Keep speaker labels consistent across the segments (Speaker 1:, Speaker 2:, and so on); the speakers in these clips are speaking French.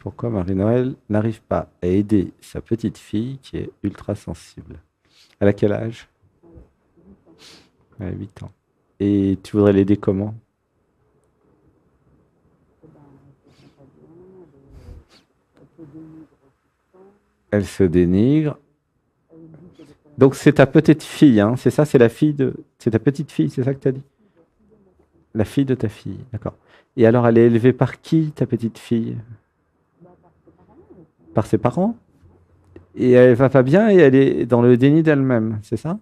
Speaker 1: Pourquoi Marie-Noël n'arrive pas à aider sa petite fille qui est ultra sensible? Elle a quel âge? Elle a 8 ans. Et tu voudrais l'aider comment? Elle se dénigre. Donc c'est ta petite fille, hein, c'est ça, c'est la fille de... C'est ta petite fille, c'est ça que tu as dit? La fille de ta fille, d'accord. Et alors elle est élevée par qui, ta petite fille? Par ses parents? Et elle va pas bien et elle est dans le déni d'elle-même, c'est ça?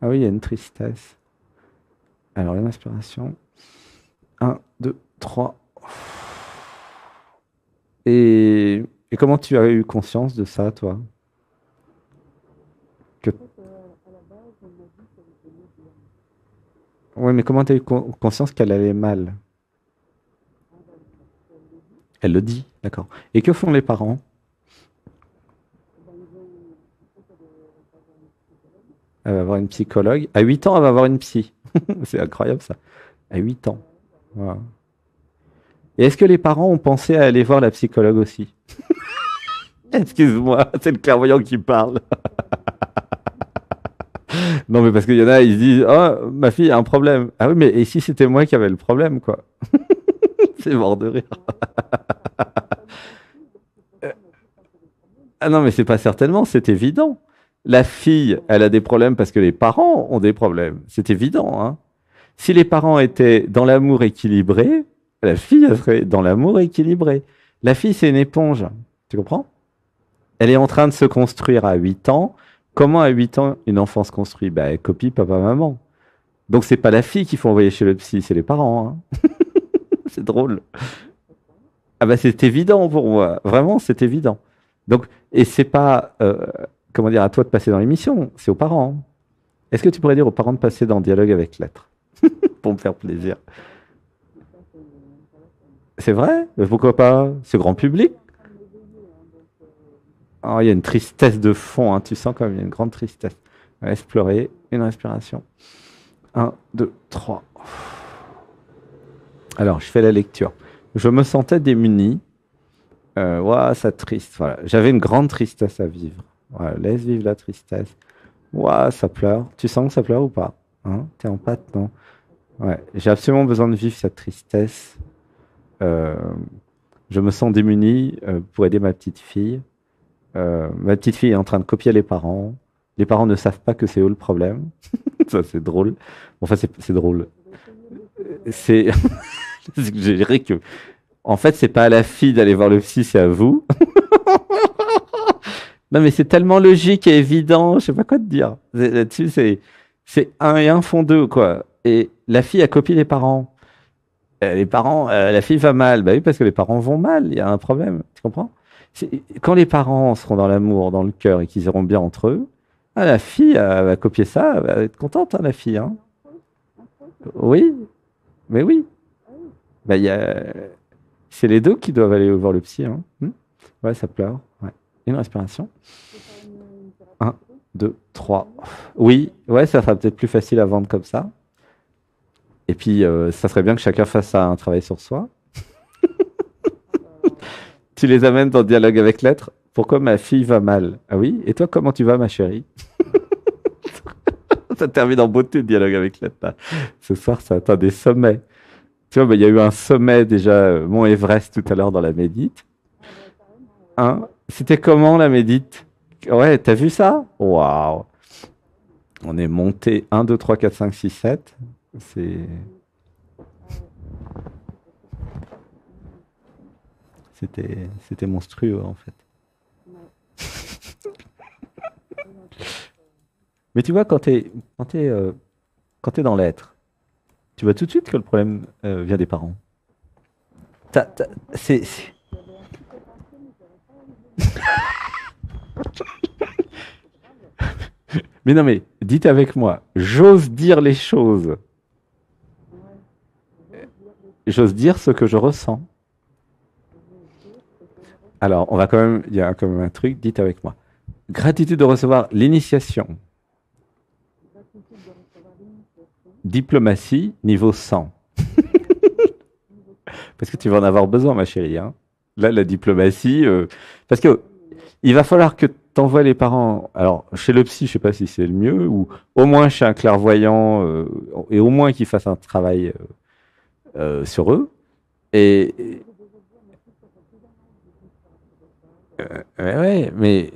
Speaker 1: Ah oui, il y a une tristesse. Alors, une inspiration. Un, 2, 3. Et comment tu as eu conscience de ça, toi? Que... Oui, mais comment tu as eu conscience qu'elle allait mal? Elle le dit, d'accord. Et que font les parents? Elle va voir une psychologue. À 8 ans, elle va voir une psy. C'est incroyable ça. À 8 ans. Voilà. Et est-ce que les parents ont pensé à aller voir la psychologue aussi? Excuse-moi, c'est le clairvoyant qui parle. Non, mais parce qu'il y en a, ils se disent, oh, ma fille a un problème. Ah oui, mais et si c'était moi qui avais le problème, quoi? C'est mort de rire. Ah non, mais c'est pas certainement, c'est évident. La fille, elle a des problèmes parce que les parents ont des problèmes. C'est évident, hein. Si les parents étaient dans l'amour équilibré, la fille, elle serait dans l'amour équilibré. La fille, c'est une éponge. Tu comprends? Elle est en train de se construire à 8 ans. Comment à 8 ans une enfant se construit? Ben, elle copie papa-maman. Donc c'est pas la fille qu'il faut envoyer chez le psy, c'est les parents, hein. C'est drôle. Ah bah c'est évident pour moi. Vraiment, c'est évident. Donc, et c'est pas, comment dire, à toi de passer dans l'émission, c'est aux parents. Est-ce que tu pourrais dire aux parents de passer dans Dialogue avec l'être pour me faire plaisir? C'est vrai? Mais pourquoi pas? C'est grand public. Oh, il y a une tristesse de fond, hein. Tu sens comme il y a une grande tristesse. Laisse pleurer, une respiration. Un, 2, 3. Alors, je fais la lecture. Je me sentais démuni. Ouah, ça triste. Voilà. J'avais une grande tristesse à vivre. Voilà, laisse vivre la tristesse. Ouah, ça pleure. Tu sens que ça pleure ou pas? Hein? T'es en pâte, non? Ouais. J'ai absolument besoin de vivre cette tristesse. Euh, je me sens démuni pour aider ma petite fille. Ma petite fille est en train de copier les parents. Les parents ne savent pas que c'est eux le problème. Ça, c'est drôle. Enfin, c'est drôle. C'est je dirais que, en fait, c'est pas à la fille d'aller voir le psy, c'est à vous. Non, mais c'est tellement logique et évident, je sais pas quoi te dire. Là-dessus, c'est un et un font deux, quoi. Et la fille a copié les parents. Les parents, la fille va mal. Bah oui, parce que les parents vont mal, il y a un problème. Tu comprends? Quand les parents seront dans l'amour, dans le cœur et qu'ils iront bien entre eux, ah, la fille va copier ça, elle va être contente, hein, la fille, hein. Oui, mais oui. Bah, c'est les deux qui doivent aller voir le psy, hein. Ouais, ça pleure. Ouais. Une respiration. Un, 2, 3. Oui, ouais, ça sera peut-être plus facile à vendre comme ça. Et puis, ça serait bien que chacun fasse un travail sur soi. Tu les amènes dans le dialogue avec l'être. Pourquoi ma fille va mal? Ah oui? Et toi, comment tu vas, ma chérie? Ça termine en beauté le dialogue avec l'être, là. Ce soir, ça atteint des sommets. Tu vois, bah, il y a eu un sommet déjà, Mont Everest tout à l'heure dans la médite. Hein? C'était comment la médite? Ouais, t'as vu ça? Waouh! On est monté 1, 2, 3, 4, 5, 6, 7. C'était monstrueux en fait. Mais tu vois, quand t'es dans l'être, tu vois tout de suite que le problème vient des parents. T'as- t'as- c'est, c'est- Mais non, mais dites avec moi, j'ose dire les choses. J'ose dire ce que je ressens. Alors, on va quand même, il y a quand même un truc, dites avec moi. Gratitude de recevoir l'initiation. Diplomatie, niveau 100. Parce que tu vas en avoir besoin, ma chérie, hein. Là, la diplomatie, parce que il va falloir que tu envoies les parents. Alors, chez le psy, je sais pas si c'est le mieux, ou au moins chez un clairvoyant, et au moins qu'il fasse un travail sur eux. Et ouais, mais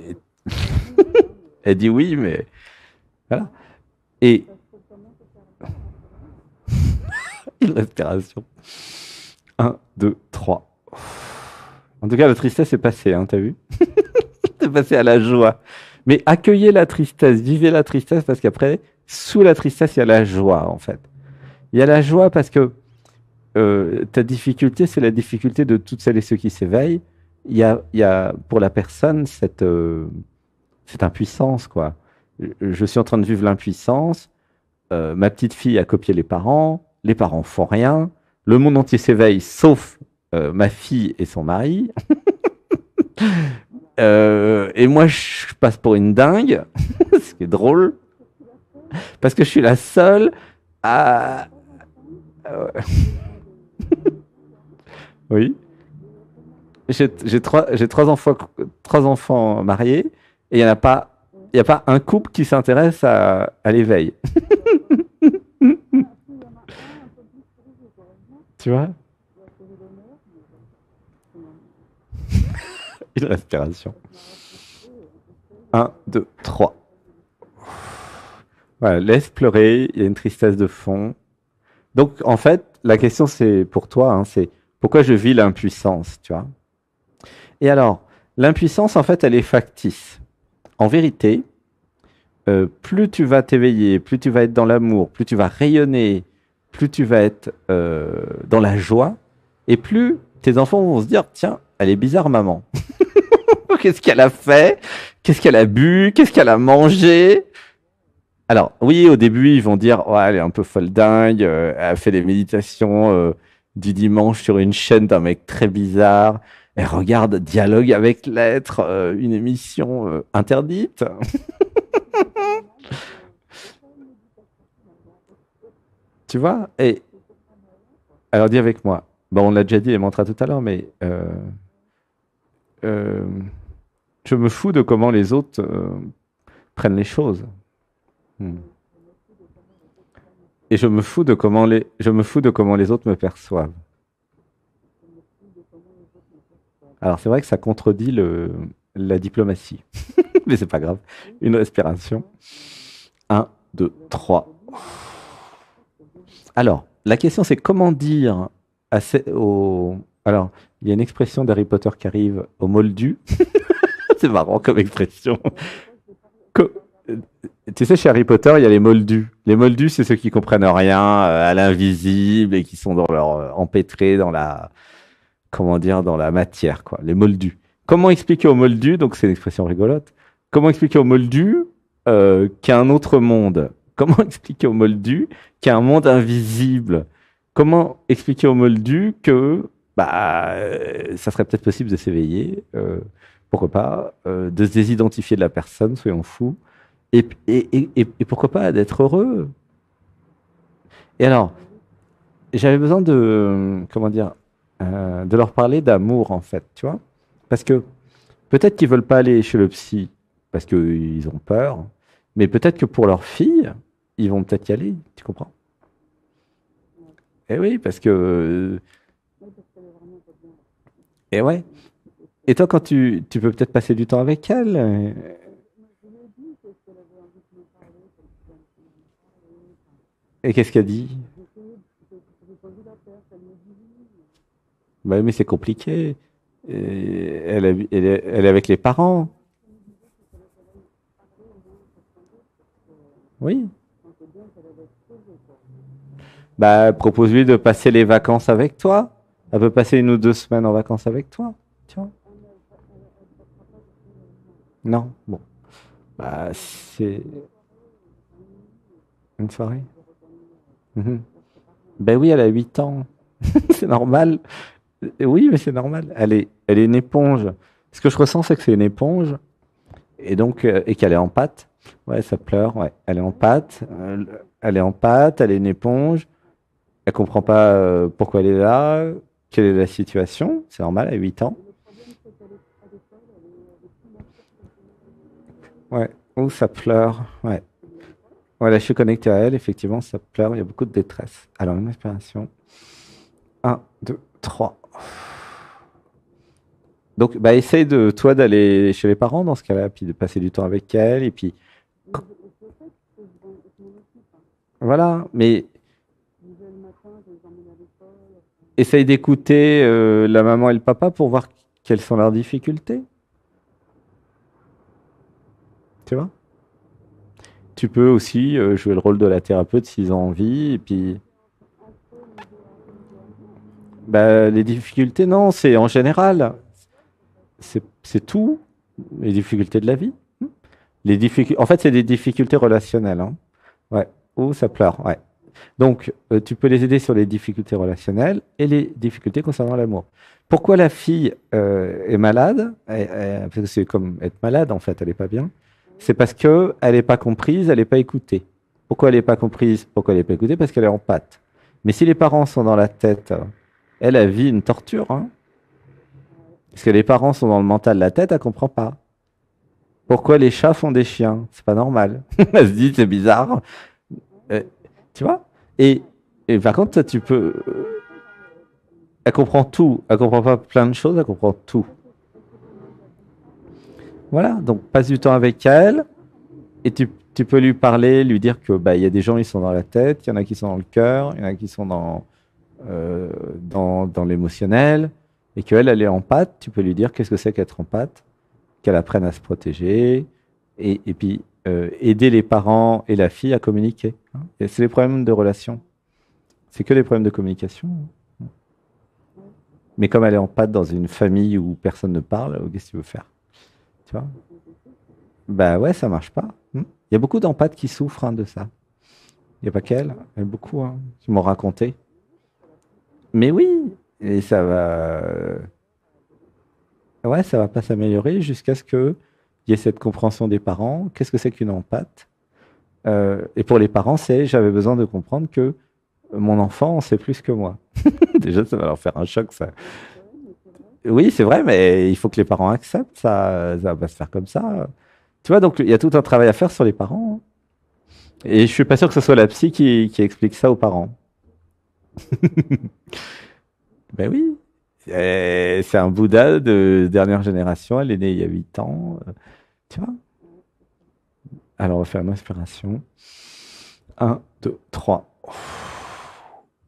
Speaker 1: elle dit oui, mais voilà. Et une respiration. Un, 2, 3. En tout cas, la tristesse est passée, hein, t'as vu? C'est passé à la joie. Mais accueillez la tristesse, vivez la tristesse, parce qu'après, sous la tristesse, il y a la joie, en fait. Il y a la joie parce que ta difficulté, c'est la difficulté de toutes celles et ceux qui s'éveillent. Il y a pour la personne cette impuissance, quoi. Je suis en train de vivre l'impuissance. Ma petite fille a copié les parents font rien. Le monde entier s'éveille, sauf ma fille et son mari. Et moi, je passe pour une dingue, ce qui est drôle, parce que je suis la seule à... Oui. J'ai trois enfants mariés, et il y a pas un couple qui s'intéresse à l'éveil. Tu vois? Une respiration. Un, deux, trois. Voilà, laisse pleurer, il y a une tristesse de fond. Donc, en fait, la question, c'est pour toi, hein, c'est pourquoi je vis l'impuissance, tu vois? Et alors, l'impuissance, en fait, elle est factice. En vérité, plus tu vas t'éveiller, plus tu vas être dans l'amour, plus tu vas rayonner, plus tu vas être dans la joie, et plus tes enfants vont se dire, tiens, elle est bizarre, maman. Qu'est-ce qu'elle a fait? Qu'est-ce qu'elle a bu? Qu'est-ce qu'elle a mangé? Alors, oui, au début, ils vont dire, ouais, elle est un peu folle dingue, elle a fait des méditations du dimanche sur une chaîne d'un mec très bizarre. Elle regarde Dialogue avec l'être, une émission interdite. Tu vois? Et alors, dis avec moi. Bon, on l'a déjà dit les mantras tout à l'heure, mais euh, je me fous de comment les autres prennent les choses. Hmm. Et je me fous de comment les autres me perçoivent. Alors, c'est vrai que ça contredit la diplomatie, mais c'est pas grave. Une respiration. Un, deux, trois. Alors, la question, c'est comment dire Alors, il y a une expression d'Harry Potter qui arrive au moldu. C'est marrant comme expression. Co- euh, Tu sais, chez Harry Potter, il y a les moldus. Les moldus, c'est ceux qui comprennent rien à l'invisible et qui sont empêtrés dans la, comment dire, dans la matière, quoi. Les moldus. Comment expliquer aux moldus, donc c'est une expression rigolote, comment expliquer aux moldus qu'il y a un autre monde? Comment expliquer aux moldus qu'il y a un monde invisible? Comment expliquer aux moldus que ça serait peut-être possible de s'éveiller, pourquoi pas, de se désidentifier de la personne, soyons fous, et pourquoi pas d'être heureux? Et alors, j'avais besoin de, comment dire, de leur parler d'amour, en fait, tu vois? Parce que peut-être qu'ils veulent pas aller chez le psy parce qu'ils ont peur, mais peut-être que pour leur fille, ils vont peut-être y aller, tu comprends? Eh oui, parce que... Et ouais. Et toi, quand tu peux peut-être passer du temps avec elle, et qu'est-ce qu'elle dit? Bah, oui, mais c'est compliqué. Et elle est avec les parents. Oui. Bah, propose-lui de passer les vacances avec toi. Elle peut passer 1 ou 2 semaines en vacances avec toi. Tu vois? Non? Bon. Bah, c'est une soirée. Mhm. Ben oui, elle a 8 ans. C'est normal. Oui, mais c'est normal. Elle est une éponge. Ce que je ressens, c'est que c'est une éponge. Et donc, et qu'elle est en pâte. Ouais, ça pleure. Ouais, elle est en pâte. Elle est en pâte. Elle est une éponge. Elle comprend pas pourquoi elle est là. Quelle est la situation. C'est normal, elle a 8 ans. Ouais. Ou ça pleure. Ouais. Voilà, je suis connecté à elle. Effectivement, ça pleure. Il y a beaucoup de détresse. Alors, une inspiration. Un, 2, 3. Donc, bah, essaye de toi d'aller chez les parents dans ce cas-là, puis de passer du temps avec elle, et puis voilà. Mais essaye d'écouter la maman et le papa pour voir quelles sont leurs difficultés. Tu vois? Tu peux aussi jouer le rôle de la thérapeute s'ils ont envie, et puis bah, les difficultés, non, c'est en général, c'est tout, les difficultés de la vie. En fait, c'est des difficultés relationnelles, hein. Ouais. Ou ça pleure, ouais. Donc, tu peux les aider sur les difficultés relationnelles et les difficultés concernant l'amour. Pourquoi la fille est malade? Parce que c'est comme être malade, en fait, elle n'est pas bien. C'est parce qu'elle n'est pas comprise, elle n'est pas écoutée. Pourquoi elle n'est pas comprise? Pourquoi elle n'est pas écoutée? Parce qu'elle est en pâte. Mais si les parents sont dans la tête, elle vit une torture, hein. Parce que les parents sont dans le mental, la tête, elle comprend pas. Pourquoi les chats font des chiens? C'est pas normal. Elle se dit, c'est bizarre. Euh, Tu vois? Et, et par contre, toi, tu peux. Elle comprend tout. Elle comprend pas plein de choses, elle comprend tout. Voilà. Donc, passe du temps avec elle et tu peux lui parler, lui dire que bah, il y a des gens, ils sont dans la tête, il y en a qui sont dans le cœur, il y en a qui sont dans l'émotionnel et qu'elle, elle est en pâte. Tu peux lui dire qu'est-ce que c'est qu'être en pâte, qu'elle apprenne à se protéger et puis aider les parents et la fille à communiquer, hein. Et c'est les problèmes de relation. C'est que les problèmes de communication. Mais comme elle est en pâte dans une famille où personne ne parle, qu'est-ce que tu veux faire? Tu vois? Bah ouais, ça marche pas. Il y a beaucoup d'empathes qui souffrent hein, de ça. Il n'y a pas qu'elle, il y en a beaucoup hein, qui m'ont raconté. Mais oui, et ça va. Ouais, ça va pas s'améliorer jusqu'à ce qu'il y ait cette compréhension des parents. Qu'est-ce que c'est qu'une empathie? Et pour les parents, c'est j'avais besoin de comprendre que mon enfant en sait plus que moi. Déjà, ça va leur faire un choc, ça. Oui, c'est vrai, mais il faut que les parents acceptent ça. Ça va pas se faire comme ça. Tu vois, donc il y a tout un travail à faire sur les parents, hein. Et je suis pas sûr que ce soit la psy qui explique ça aux parents. Ben oui. C'est un Bouddha de dernière génération. Elle est née il y a 8 ans. Tu vois? Alors, on va faire une inspiration. Un, 2, 3.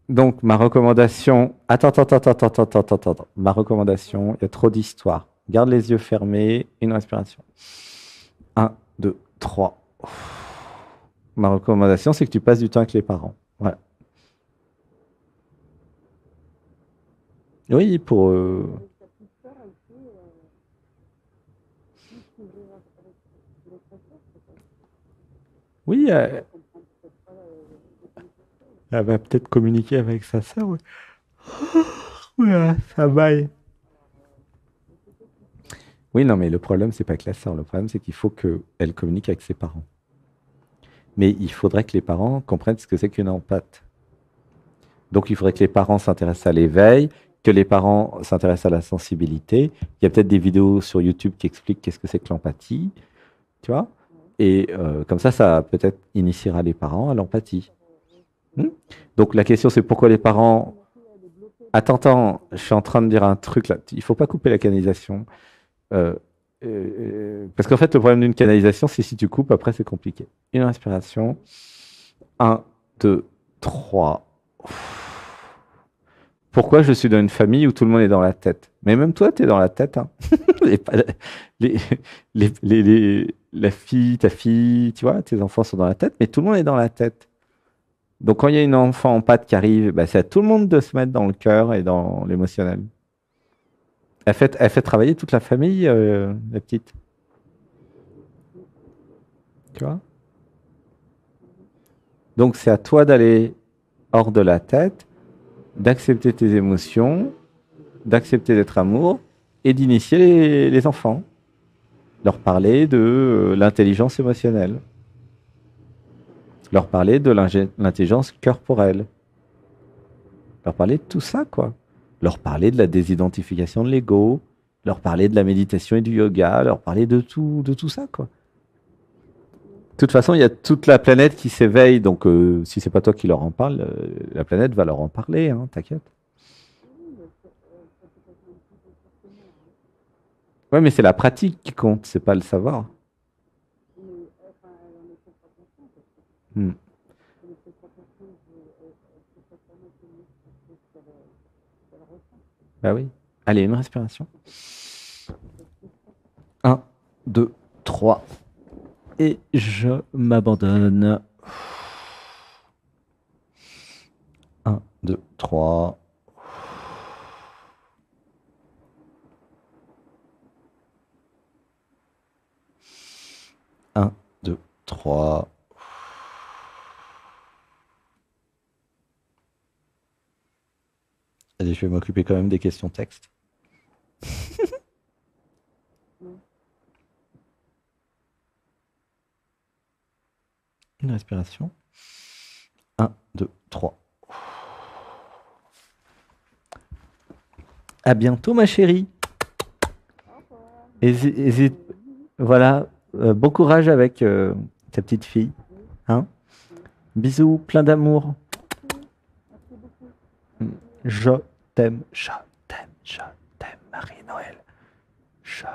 Speaker 1: Donc, ma recommandation. Attends, attends, attends, attends, attends, attends, attends, attends. Ma recommandation, il y a trop d'histoires. Garde les yeux fermés. Une respiration. Un, 2, 3. Ma recommandation, c'est que tu passes du temps avec les parents. Voilà. Oui, pour. Oui, elle va peut-être communiquer avec sa sœur. Ouais. Ouais, ça va. Oui, non, mais le problème, c'est pas que la sœur. Le problème, c'est qu'il faut qu'elle communique avec ses parents. Mais il faudrait que les parents comprennent ce que c'est qu'une empathie. Donc, il faudrait que les parents s'intéressent à l'éveil, que les parents s'intéressent à la sensibilité. Il y a peut-être des vidéos sur YouTube qui expliquent qu'est-ce que c'est que l'empathie, tu vois. Et comme ça peut-être initiera les parents à l'empathie. Hmm. Donc, la question, c'est pourquoi les parents. Attends, attends, je suis en train de dire un truc là. Il faut pas couper la canalisation. Euh, Parce qu'en fait, le problème d'une canalisation, c'est si tu coupes, après, c'est compliqué. Une respiration. Un, 2, 3. Pourquoi je suis dans une famille où tout le monde est dans la tête? Mais même toi, tu es dans la tête, hein. Les, les- la fille, ta fille, tu vois, tes enfants sont dans la tête, mais tout le monde est dans la tête. Donc quand il y a une enfant en pâte qui arrive, bah, c'est à tout le monde de se mettre dans le cœur et dans l'émotionnel. Elle fait travailler toute la famille, la petite. Tu vois? Donc c'est à toi d'aller hors de la tête, d'accepter tes émotions, d'accepter d'être amour et d'initier les enfants. Leur parler de l'intelligence émotionnelle, leur parler de l'intelligence corporelle, leur parler de tout ça, quoi. Leur parler de la désidentification de l'ego, leur parler de la méditation et du yoga, leur parler de tout ça, quoi. toute façon, il y a toute la planète qui s'éveille, donc si c'est pas toi qui leur en parle, la planète va leur en parler, hein, t'inquiète. Ouais, mais c'est la pratique qui compte, c'est pas le savoir. Hmm. Bah oui. Allez, une respiration. Un, 2, 3. Et je m'abandonne. Un, 2, 3. Un, 2, 3. Allez, je vais m'occuper quand même des questions texte. Une respiration. Un, 2, 3. À bientôt, ma chérie. Hésite. Voilà. Bon courage avec ta petite fille. Hein? Bisous, plein d'amour. Je t'aime, je t'aime, je t'aime, Marie-Noël. Je